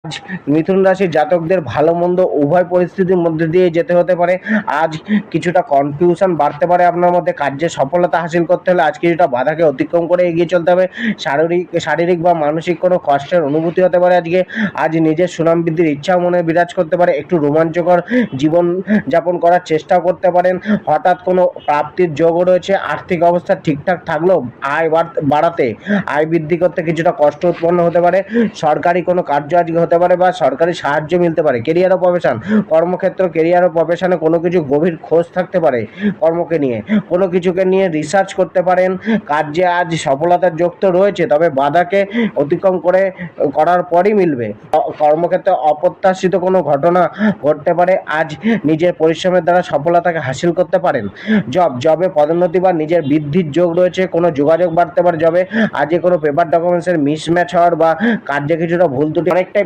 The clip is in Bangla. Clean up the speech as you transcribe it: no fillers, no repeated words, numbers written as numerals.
আজ মিথুন রাশির জাতকদের ভালো মন্দ উভয় পরিস্থিতির মধ্যে দিয়ে যেতে হতে পারে। আজ কিছুটা কনফিউশন বাড়তে পারে আপনার মধ্যে। কার্যে সফলতা হাসিল করতে হলে আজ কিছুটা বাধাকে অতিক্রম করে এগিয়ে চলতে হবে। শারীরিক বা মানসিক কোনো কষ্টের অনুভূতি হতে পারে আজকে। আজ নিজের সুনাম বৃদ্ধির ইচ্ছাও মনে বিরাজ করতে পারে। একটু রোমাঞ্চকর জীবন যাপন করার চেষ্টাও করতে পারেন। হঠাৎ কোনো প্রাপ্তির যোগও রয়েছে। আর্থিক অবস্থা ঠিকঠাক থাকলেও আয় বাড়াতে, আয় বৃদ্ধি করতে কিছুটা কষ্ট উৎপন্ন হতে পারে। সরকারি কোনো কার্য আজকে হতে পারে বা সরকারি সাহায্য মিলতে পারে। কেরিয়ার ও প্রফেশন, কর্মক্ষেত্র, কেরিয়ার ও প্রফেশনে কোনো কিছু গভীর খোঁজ থাকতে পারে। কর্মকে নিয়ে কোনো কিছুকে নিয়ে রিসার্চ করতে পারেন। কার্যে আজ সফলতার যোগ তো রয়েছে, তবে বাধাকে অতিক্রম করার পরই মিলবে। কর্মক্ষেত্রে অপ্রত্যাশিত কোনো ঘটনা ঘটতে পারে। আজ নিজের পরিশ্রমের দ্বারা সফলতাকে হাসিল করতে পারেন। জবে পদোন্নতি বা নিজের বৃদ্ধির যোগ রয়েছে। কোনো যোগাযোগ বাড়তে পারে জবে। আজকে কোনো পেপার ডকুমেন্টসের মিসম্যাচ হওয়ার বা কার্যে কিছুটা ভুল ত্রুটি অনেকটাই